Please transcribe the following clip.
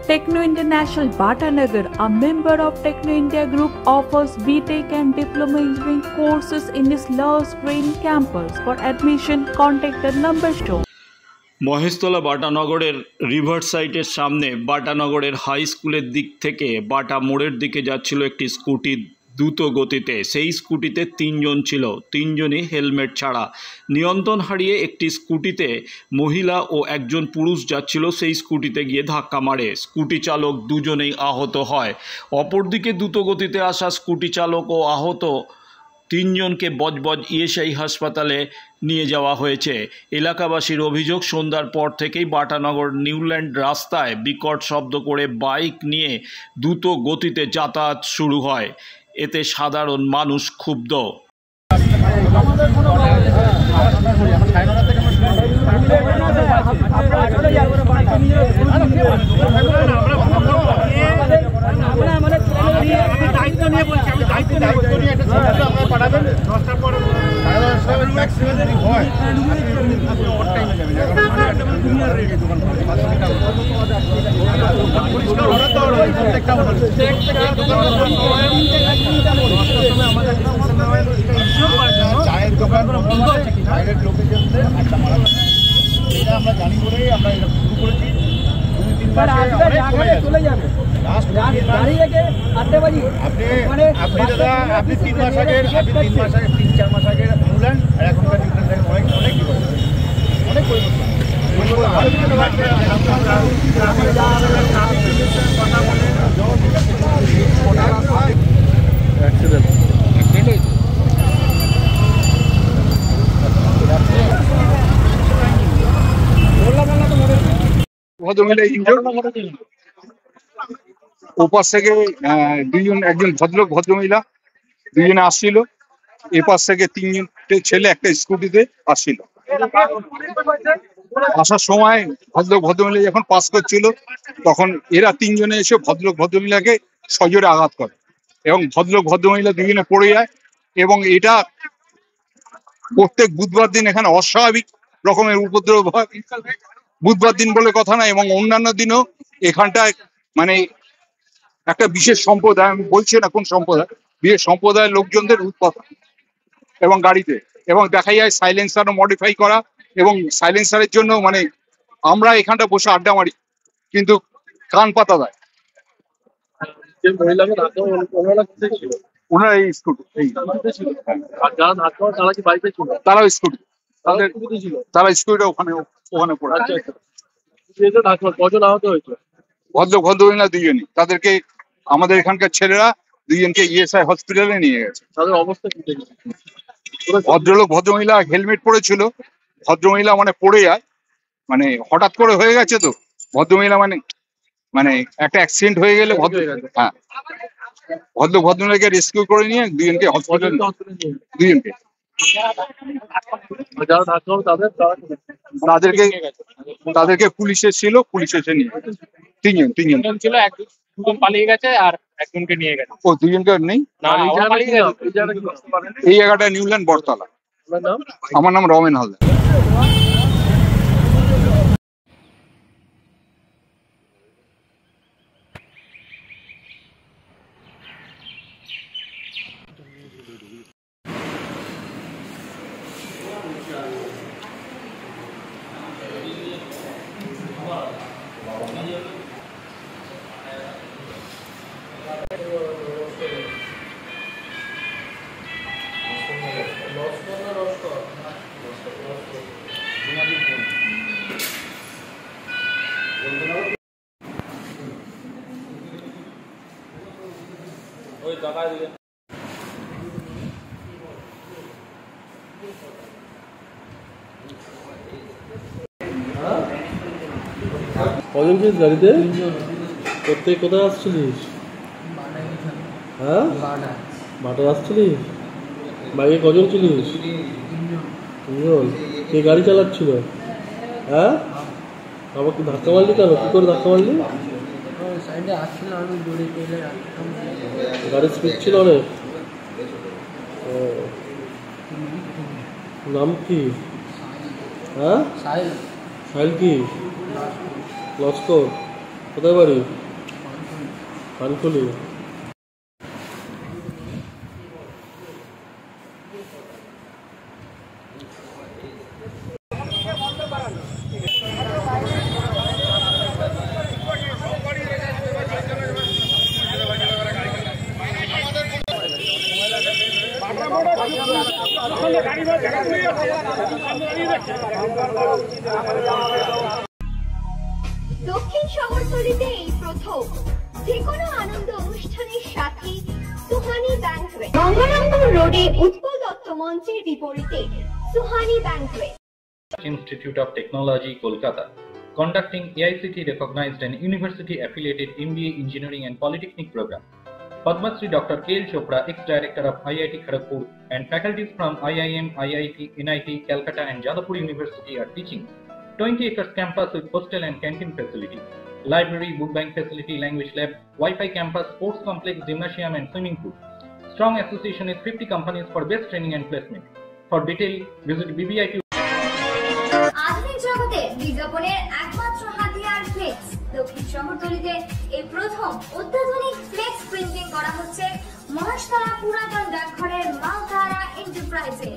Techno International Bhatanagar, a member of Techno India Group, offers BTech and Diploma Engineering courses in its Lush Green campus. For admission, contact the number shown. Maheshtala বাটানগরের river সাইটের সামনে বাটানগরের high স্কুলের দিক থেকে বাটা মোড়ের দিকে যাচ্ছিল একটি স্কুটি দ্রুত গতিতে। সেই স্কুটিতে তিনজন ছিল, তিনজনই হেলমেট ছাড়া। নিয়ন্ত্রণ হারিয়ে একটি স্কুটিতে মহিলা ও একজন পুরুষ যাচ্ছিল, সেই স্কুটিতে গিয়ে ধাক্কা মারে। স্কুটি চালক দুজনেই আহত হয়। অপরদিকে দ্রুত গতিতে আসা স্কুটি চালক ও আহত তিনজনকে বজবজ ইএসআই হাসপাতালে নিয়ে যাওয়া হয়েছে। এলাকাবাসীর অভিযোগ, সন্ধ্যার পর থেকেই বাটানগর নিউল্যান্ড রাস্তায় বিকট শব্দ করে বাইক নিয়ে দ্রুত গতিতে যাতায়াত শুরু হয়। এতে সাধারণ মানুষ ক্ষুব্ধ। চায়ের দোকান বাইরের লোকের আমরা জানি বলেই আমরা এটা শুরু করেছি। 2-3 মাসে চলে যাবে। আপনি দাদা আপনি 3 মাস আগে 3-4 মাস আগে নিউল্যান্ড আর এখনকার নিউল্যান্ড অনেক অনেক পরিবর্তন। ওপাশ থেকে একজন ভদ্রমহিলা দুজনে আসছিল, এপাশ থেকে তিনটে ছেলে একটা স্কুটিতে আসছিল। আসার সময় ভদ্রমহিলা যখন পাস করছিল তখন এরা তিনজনে এসে ভদ্রমহিলাকে সজোরে আঘাত করে এবং ভদ্রমহিলা দুজনে পড়ে যায়। এবং এটা প্রত্যেক বুধবার দিন এখানে অস্বাভাবিক রকমের উপদ্রব হয়। বুধবার দিন বলে কথা না, এবং অন্যান্য দিনও এখানটায় মানে একটা বিশেষ সম্প্রদায়, আমি বলছি না কোন সম্প্রদায়, বিশেষ সম্প্রদায়ের লোকজনদের উৎপাত এবং গাড়িতে, এবং দেখা যায় সাইলেন্সারও মডিফাই করা, এবং সাইলেন্সারের জন্য মানে আমরা এখানটা বসে আড্ডা মারি কিন্তু কান পাতা দেয়। ওনারা এই স্কুটি, তারাও স্কুটি, তারা স্কুটিটা ওখানে পড়ে। কজন আহত হয়েছে? ভদ্রমহিলা দুজনই, তাদেরকে আমাদের এখানকার ছেলেরা দুজনকে ইএসআই হসপিটালে নিয়ে গেছে। তাদের অবস্থা কি? ভদ্রমহিলা হেলমেট পরেছিল, ভদ্রমহিলা মানে পড়ে যায়, মানে হঠাৎ করে হয়ে গেছে তো ভদ্রমহিলা মানে একটা অ্যাক্সিডেন্ট হয়ে গেলে হ্যাঁ ভদ্রমহিলাকে রেস্কিউ করে নিয়ে দুজনকে হসপিটালে, দুজনকে তাদেরকে পুলিশ এসেছিল, পুলিশ এসে নিয়ে তিনজন ছিল, দুজন পালিয়ে গেছে আর একজনকে নিয়ে গেছে। ও দুজনকে নেই, এই জায়গাটা নিউল্যান্ড বটতলা। আমার নাম রমেন হালদার। কজন ছিলিস গাড়িতে? প্রত্যেক কোথায় আসছিলিস? হ্যাঁ, বাটায় আসছিলিস। বাইকে কজন ছিলিস? তিনজন। কে গাড়ি চালাচ্ছিল? হ্যাঁ, আমাকে ধাক্কা মারলি কেন? কি করে ধাক্কা মারলি? গাড়ির স্পিড ছিল অনেক। নাম কি? হ্যাঁ, সাহিল কি? লস্কর। কোথায় বাড়ি? পানকুলি। দক্ষিণ শহরতলিতে এই প্রথম যেকোনো আনন্দ অনুষ্ঠানের সাথে সুহানি ব্যাংকুয়েট, গঙ্গারামপুর রোডে উৎপল দত্ত মঞ্চের বিপরীতে Suhani banquet. Institute of Technology, Kolkata, conducting AICT recognized and university affiliated MBA Engineering and Polytechnic program. Padma Shri Dr. K.L. Chopra, ex-director of IIT Kharagpur, and faculties from IIM, IIT, NIT, Calcutta and Jadavpur University are teaching. 20 acres campus with hostel and canteen facility, library, book bank facility, language lab, Wi-Fi campus, sports complex, gymnasium and swimming pool. Strong association with 50 companies for best training and placement. For detail, visit BBIT. আধুনিক জগতে বিজ্ঞাপনের একমাত্র হাতিয়ার flakes. দক্ষিণ শহরতলিতে এই প্রথম অত্যাধুনিক flakes printing করা হচ্ছে মহাশতলা পুরাতন ডাকঘরের মা তারা এন্টারপ্রাইজে।